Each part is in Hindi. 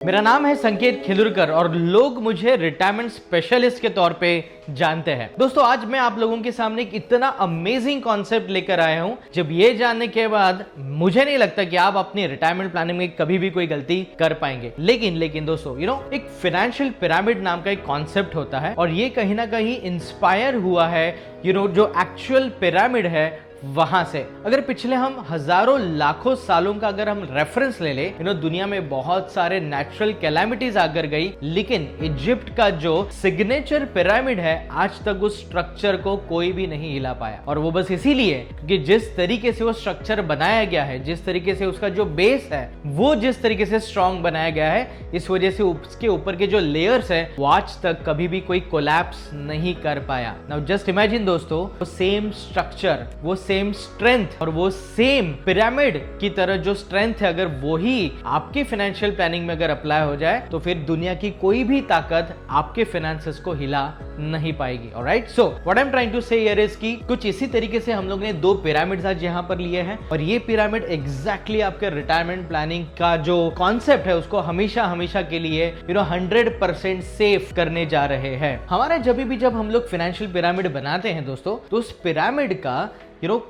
मेरा नाम है संकेत खिलुरकर और लोग मुझे रिटायरमेंट स्पेशलिस्ट के तौर पे जानते हैं। दोस्तों, आज मैं आप लोगों के सामने एक इतना अमेजिंग कॉन्सेप्ट लेकर आया हूं, जब ये जानने के बाद मुझे नहीं लगता कि आप अपनी रिटायरमेंट प्लानिंग में कभी भी कोई गलती कर पाएंगे। लेकिन दोस्तों, एक फाइनेंशियल पिरामिड नाम का एक कॉन्सेप्ट होता है और ये कहीं ना कहीं इंस्पायर हुआ है जो एक्चुअल पिरामिड है वहां से। अगर पिछले हम हजारों लाखों सालों का अगर हम रेफरेंस ले ले, दुनिया में बहुत सारे नेचुरल कैलामिटीज आकर गई, लेकिन इजिप्ट का जो सिग्नेचर पिरामिड है आज तक उस स्ट्रक्चर को कोई भी नहीं हिला पाया। और वो बस इसीलिए क्योंकि जिस तरीके से वो स्ट्रक्चर बनाया गया है, जिस तरीके से उसका जो बेस है वो जिस तरीके से स्ट्रॉन्ग बनाया गया है, इस वजह से उसके ऊपर के जो लेयर्स है वो आज तक कभी भी कोई कोलैप्स नहीं कर पाया। नाउ जस्ट इमेजिन दोस्तों, वो सेम स्ट्रक्चर, वो सेम स्ट्रेंथ और वो सेम पिरामिड की तरह जो स्ट्रेंथ है, अगर वो ही आपकी फाइनेंशियल प्लानिंग में अगर अप्लाई हो जाए तो फिर दुनिया की कोई भी ताकत आपके फाइनेंसेस को हिला नहीं पाएगी। Alright, so what I am trying to say here is कि कुछ इसी तरीके से हम लोग ने दो पिरामिड्स आज यहां पर लिए हैं और ये पिरामिड एग्जैक्टली आपके रिटायरमेंट प्लानिंग का जो कॉन्सेप्ट है उसको हमेशा हमेशा के लिए 100% सेफ करने जा रहे हैं। हमारा जब हम लोग फाइनेंशियल पिरामिड बनाते हैं दोस्तों, तो उस पिरामिड का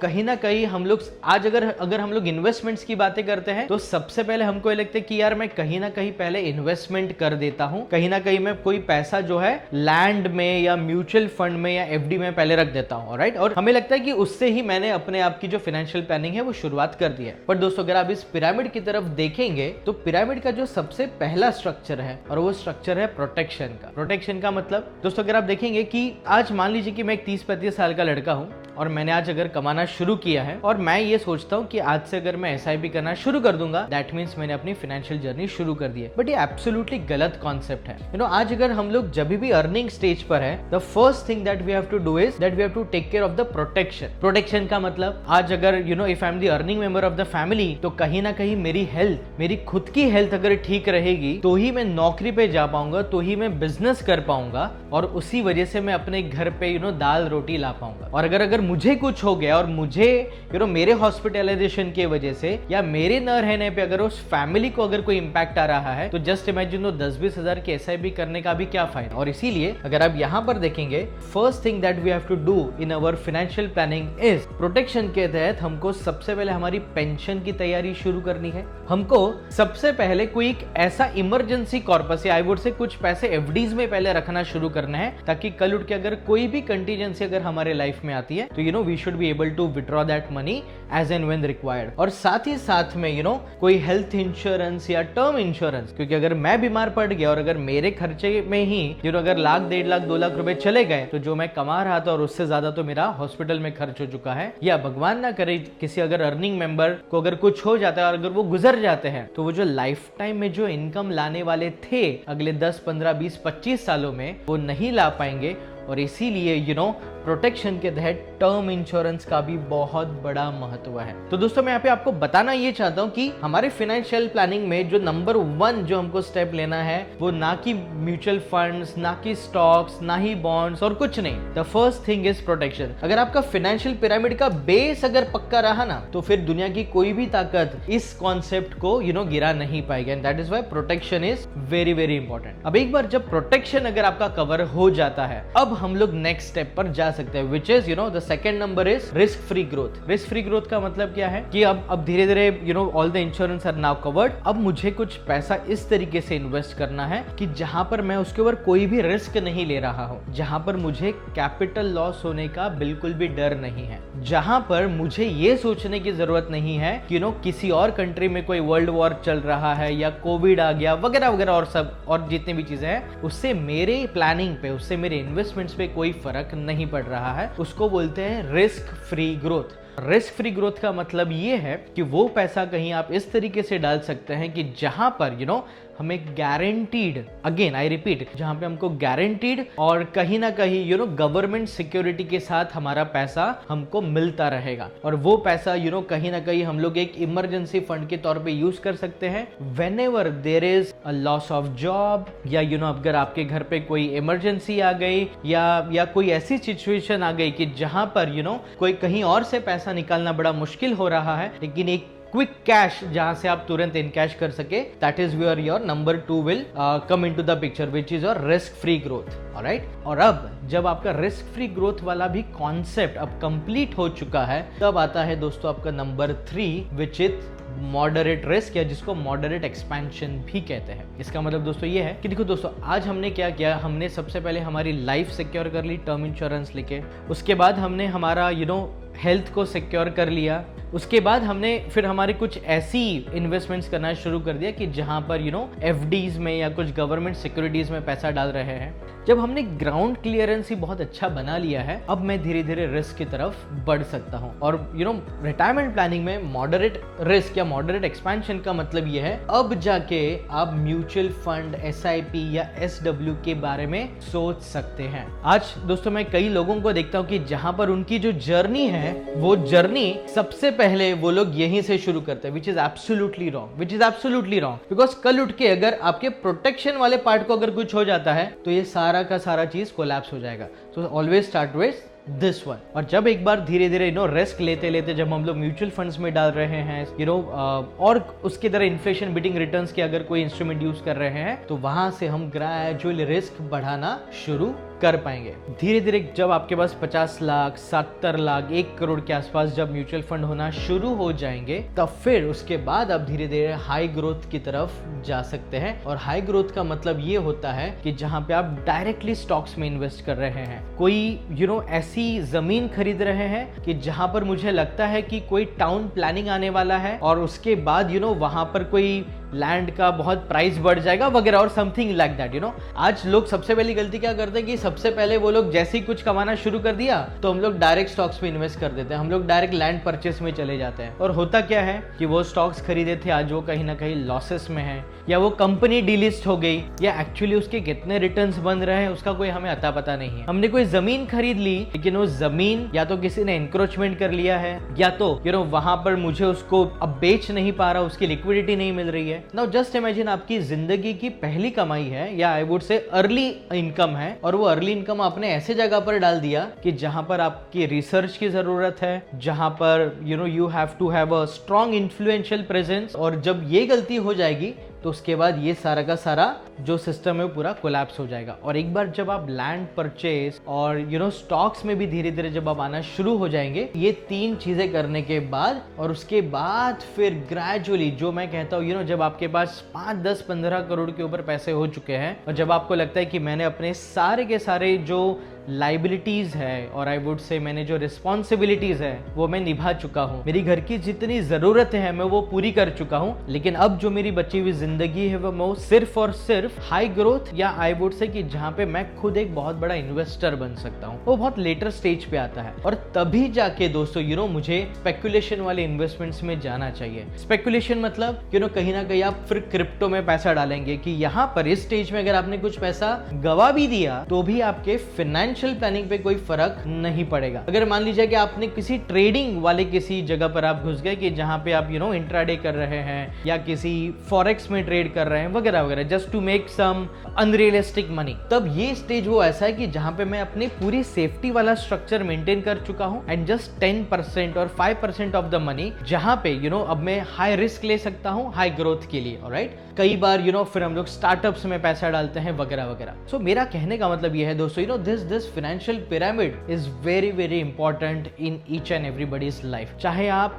कहीं ना कहीं हम लोग आज अगर हम लोग इन्वेस्टमेंट्स की बातें करते हैं तो सबसे पहले हमको ये लगता है कि यार मैं कहीं ना कहीं पहले इन्वेस्टमेंट कर देता हूं, कहीं ना कहीं मैं कोई पैसा जो है लैंड में या म्यूचुअल फंड में या एफडी में पहले रख देता हूं। राइट, और हमें लगता है कि उससे ही मैंने अपने आप की जो फाइनेंशियल प्लानिंग है वो शुरुआत कर दी है। पर दोस्तों, अगर आप इस पिरामिड की तरफ देखेंगे तो पिरामिड का जो सबसे पहला स्ट्रक्चर है और वो स्ट्रक्चर है प्रोटेक्शन का। प्रोटेक्शन का मतलब दोस्तों, अगर आप देखेंगे कि आज मान लीजिए कि मैं एक 30-35 साल का लड़का हूं और मैंने आज अगर कमाना शुरू किया है और मैं ये सोचता हूं कि आज से अगर मैं एसआईपी करना शुरू कर दूंगा, दैट मींस मैंने अपनी फाइनेंशियल जर्नी शुरू कर दी है। बट ये एब्सोल्युटली गलत कॉन्सेप्ट है। आज अगर हम लोग जब भी अर्निंग स्टेज पर है, the first thing that we have to do is that we have to take care of the protection. Protection का मतलब आज अगर if I am the earning member of the family, तो कहीं ना कहीं मेरी हेल्थ, मेरी खुद की हेल्थ अगर ठीक रहेगी तो ही मैं नौकरी पे जा पाऊंगा, तो ही मैं बिजनेस कर पाऊंगा और उसी वजह से मैं अपने घर पे दाल रोटी ला पाऊंगा। और अगर मुझे कुछ हो गया और मुझे मेरे हॉस्पिटलाइजेशन की वजह से या मेरे न रहने पे अगर उस फैमिली को अगर कोई इंपैक्ट आ रहा है, तो जस्ट इमेजिन 10-20 हजार की एसआईपी करने का भी क्या फायदा। और इसीलिए अगर आप यहां पर देखेंगे, first thing that we have to do in our financial planning is protection के तहत हमको सबसे पहले हमारी पेंशन की तैयारी शुरू करनी है। हमको सबसे पहले कोई एक ऐसा इमरजेंसी कॉर्पस या आई वुड से कुछ पैसे एफडीज में पहले रखना शुरू करना है, ताकि कल उठ के अगर कोई भी कंटीजेंसी अगर हमारे लाइफ में आती है तो we should be able to withdraw that money as and when required. और साथ ही साथ में कोई हेल्थ इंश्योरेंस या टर्म इंश्योरेंस, क्योंकि अगर मैं बीमार पड़ गया और अगर मेरे खर्चे में ही अगर लाख, 1.5 लाख, 2 लाख रुपए चले गए, तो जो मैं कमा रहा था और उससे ज्यादा तो मेरा हॉस्पिटल में खर्च हो चुका है। या भगवान ना करे किसी अगर अर्निंग मेंबर को अगर कुछ हो जाता है और अगर वो गुजर जाते हैं, तो वो जो लाइफ टाइम में जो इनकम लाने वाले थे अगले 10, 15, 20, 25 सालों में, वो नहीं ला पाएंगे। और इसीलिए प्रोटेक्शन के तहत टर्म इंश्योरेंस का भी बहुत बड़ा महत्व है। तो दोस्तों, मैं यहाँ पे आपको बताना ये चाहता हूँ कि हमारे फाइनेंशियल प्लानिंग में जो नंबर 1 जो हमको स्टेप लेना है, वो ना कि म्यूचुअल फंड्स, ना कि स्टॉक्स, ना ही बॉन्ड्स और कुछ नहीं। The first thing is protection. अगर आपका फाइनेंशियल पिरामिड का बेस अगर पक्का रहा ना, तो फिर दुनिया की कोई भी ताकत इस कॉन्सेप्ट को गिरा नहीं पाएगी। And that is why protection is very very important. अब एक बार जब प्रोटेक्शन अगर आपका कवर हो जाता है, अब हम लोग नेक्स्ट स्टेप पर जा सकते हैं, which is the second number is risk free growth. Risk free growth का मतलब क्या है कि अब धीरे धीरे all the insurance are now covered. अब मुझे कुछ पैसा इस तरीके से इन्वेस्ट करना है कि जहां पर मैं उसके ऊपर कोई भी रिस्क नहीं ले रहा हूं, जहां पर मुझे कैपिटल लॉस होने का बिल्कुल भी डर नहीं है, जहां पर मुझे ये सोचने की जरूरत नहीं है कि किसी और कंट्री में कोई वर्ल्ड वॉर चल रहा है या कोविड आ गया वगैरह वगैरह और सब और जितनी भी चीजें हैं, उससे मेरे प्लानिंग पे, उससे मेरे इन्वेस्टमेंट्स पे कोई फर्क नहीं पड़ रहा है। उसको बोलते हैं risk free growth. Risk free growth का मतलब ये है कि वो पैसा कहीं आप इस तरीके से डाल सकते हैं कि जहां पर हमें गारंटीड, अगेन आई रिपीट, जहां पे हमको गारंटीड और कहीं ना कहीं गवर्नमेंट सिक्योरिटी के साथ हमारा पैसा हमको मिलता रहेगा। और वो पैसा कहीं ना कहीं हम लोग एक इमरजेंसी फंड के तौर पे यूज कर सकते हैं whenever there is a loss of job, या अगर आपके घर पे कोई इमरजेंसी आ गई या कोई ऐसी सिचुएशन आ गई कि जहां पर कोई कहीं और से पैसा निकालना बड़ा मुश्किल हो रहा है, लेकिन एक क्विक कैश जहां से आप तुरंत इनकैश कर सके, that is where your number 2 will come into the picture, which is your risk free growth. Alright, और अब जब आपका रिस्क फ्री ग्रोथ वाला भी कॉन्सेप्ट अब कंप्लीट हो चुका है, तब आता है दोस्तों आपका number 3, which is moderate risk, या जिसको मॉडरेट एक्सपेंशन भी कहते हैं। इसका मतलब दोस्तों ये है कि देखो दोस्तों, आज हमने क्या किया, हमने सबसे पहले हमारी लाइफ सिक्योर कर ली टर्म इंश्योरेंस लेके, उसके बाद हमने हमारा हेल्थ को सिक्योर कर लिया, उसके बाद हमने फिर हमारे कुछ ऐसी इन्वेस्टमेंट्स करना शुरू कर दिया कि जहां पर एफडीज में या कुछ गवर्नमेंट सिक्योरिटीज में पैसा डाल रहे हैं। जब हमने ग्राउंड क्लियरेंस ही बहुत अच्छा बना लिया है, अब मैं धीरे धीरे रिस्क की तरफ बढ़ सकता हूं। और रिटायरमेंट प्लानिंग में मॉडरेट रिस्क या मॉडरेट एक्सपेंशन का मतलब यह है, अब जाके आप म्यूचुअल फंड, एसआईपी या एसडब्ल्यू के बारे में सोच सकते हैं। आज दोस्तों मैं कई लोगों को देखता हूं कि जहां पर उनकी जो जर्नी है, वो जर्नी सबसे पहले वो लोग यहीं से शुरू करते हैं, which is absolutely wrong, because कल उठ के अगर आपके प्रोटेक्शन वाले पार्ट को अगर कुछ हो जाता है तो ये सारा का सारा चीज कोलैप्स हो जाएगा। तो always start with this one. और जब एक बार धीरे धीरे रिस्क लेते लेते जब हम लोग म्यूचुअल फंड्स में डाल रहे हैं, और उसकी तरह इन्फ्लेशन बीटिंग रिटर्न्स के अगर कोई इंस्ट्रूमेंट यूज कर रहे हैं, तो वहां से हम ग्रेजुअली रिस्क बढ़ाना शुरू कर पाएंगे। धीरे धीरे जब आपके पास 50 लाख, 70 लाख, 1 करोड़ के आसपास जब म्यूचुअल फंड होना शुरू हो जाएंगे, तब फिर उसके बाद आप धीरे धीरे हाई ग्रोथ की तरफ जा सकते हैं। और हाई ग्रोथ का मतलब ये होता है कि जहां पे आप डायरेक्टली स्टॉक्स में इन्वेस्ट कर रहे हैं, कोई ऐसी जमीन खरीद रहे हैं कि जहां पर मुझे लगता है कि कोई टाउन प्लानिंग आने वाला है, और उसके बाद वहां पर कोई लैंड का बहुत प्राइस बढ़ जाएगा वगैरह, और समथिंग लाइक दैट। आज लोग सबसे पहली गलती क्या करते हैं कि सबसे पहले वो लोग जैसे ही कुछ कमाना शुरू कर दिया तो हम लोग डायरेक्ट स्टॉक्स में इन्वेस्ट कर देते हैं, हम लोग डायरेक्ट लैंड परचेस में चले जाते हैं। और होता क्या है कि वो स्टॉक्स खरीदे थे, आज वो कहीं ना कहीं लॉसेस में है, या वो कंपनी डीलिस्ट हो गई, या एक्चुअली उसके कितने रिटर्न्स बन रहे हैं उसका कोई हमें अता पता नहीं है। हमने कोई जमीन खरीद ली, लेकिन वो जमीन या तो किसी ने एनक्रोचमेंट कर लिया है, या तो वहां पर मुझे उसको अब बेच नहीं पा रहा, उसकी लिक्विडिटी नहीं मिल रही है। नाउ जस्ट इमेजिन आपकी जिंदगी की पहली कमाई है, या I would say early income है, और वो अर्ली इनकम आपने ऐसे जगह पर डाल दिया कि जहां पर आपकी रिसर्च की जरूरत है, जहां पर you have to have a strong influential presence. और जब ये गलती हो जाएगी तो उसके बाद ये सारा का सारा जो सिस्टम है वो पूरा कोलैप्स हो जाएगा। और एक बार जब आप लैंड परचेस और स्टॉक्स में भी धीरे धीरे जब आप आना शुरू हो जाएंगे, ये 3 चीजें करने के बाद, और उसके बाद फिर ग्रेजुअली जो मैं कहता हूँ जब आपके पास 5, 10, 15 करोड़ के ऊपर पैसे हो चुके हैं, और जब आपको लगता है कि मैंने अपने सारे के सारे जो लाइबिलिटीज है, और आई वुड से मैंने जो रिस्पॉन्सिबिलिटीज है वो मैं निभा चुका हूँ, मेरी घर की जितनी जरूरतें हैं मैं वो पूरी कर चुका हूँ, लेकिन अब जो मेरी बची हुई जिंदगी है वो सिर्फ और सिर्फ हाई ग्रोथ, या आई वुड से कि जहां पे मैं खुद एक बहुत बड़ा इन्वेस्टर बन सकता हूं, वो बहुत लेटर स्टेज पे आता है। और तभी जाके दोस्तों मुझे स्पेकुलेशन वाले इन्वेस्टमेंट्स में जाना चाहिए। स्पेकुलेशन मतलब कहीं ना कहीं आप फिर क्रिप्टो में पैसा डालेंगे कि यहाँ पर इस स्टेज में अगर आपने कुछ पैसा गवा भी दिया तो भी आपके फाइनेंशियल प्लानिंग पे कोई फर्क नहीं पड़ेगा। अगर मान लीजिए कि आपने किसी ट्रेडिंग वाले किसी जगह पर आप घुस गए कि जहां पे आप इंट्राडे कर रहे हैं, या किसी फॉरेक्स में ट्रेड कर रहे हैं वगैरह वगैरह, just to make some unrealistic money, तब ये स्टेज वो ऐसा है कि जहां पे मैं अपनी पूरी सेफ्टी वाला स्ट्रक्चर मेंटेन कर चुका हूं, एंड जस्ट 10% और 5% ऑफ द मनी जहां पे अब मैं हाई रिस्क ले सकता हूं हाई ग्रोथ के लिए। ऑलराइट, कई बार फिर हम लोग स्टार्टअप्स में पैसा डालते हैं वगैरह वगैरह। सो मेरा कहने का मतलब ये है दोस्तों, this financial pyramid is very very important in each and everybody's life. चाहे आप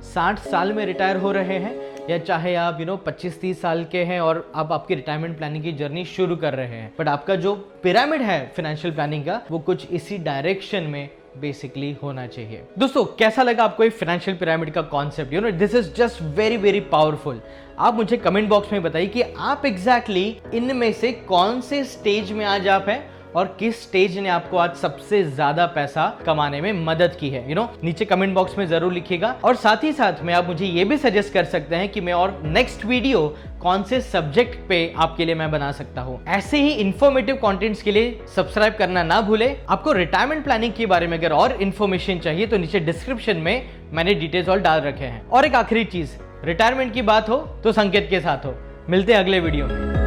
60 साल में रिटायर हो रहे हैं, या चाहे आप 25-30 साल के हैं और आप आपकी रिटायरमेंट प्लानिंग की जर्नी शुरू कर रहे हैं, बट आपका जो पिरामिड है फाइनेंशियल प्लानिंग का, वो कुछ इसी डायरेक्शन में बेसिकली होना चाहिए। दोस्तों कैसा लगा आपको एक फाइनेंशियल पिरामिड का concept? This is just very very powerful. आप मुझे कमेंट बॉक्स में बताइए कि आप एग्जैक्टली इनमें से कौन से स्टेज में आज आप हैं, और किस स्टेज ने आपको आज सबसे ज्यादा पैसा कमाने में मदद की है। नीचे कमेंट बॉक्स में जरूर लिखिएगा। और साथ ही साथ में आप मुझे ये भी सजेस्ट कर सकते हैं कि मैं और नेक्स्ट वीडियो कौन से सब्जेक्ट पे आपके लिए मैं बना सकता हूं। ऐसे ही इंफॉर्मेटिव कंटेंट्स के लिए सब्सक्राइब करना ना भूले। आपको रिटायरमेंट प्लानिंग के बारे में अगर और इन्फॉर्मेशन चाहिए तो नीचे डिस्क्रिप्शन में मैंने डिटेल्स और डाल रखे हैं। और एक आखिरी चीज, रिटायरमेंट की बात हो तो संकेत के साथ हो। मिलते हैं अगले वीडियो में।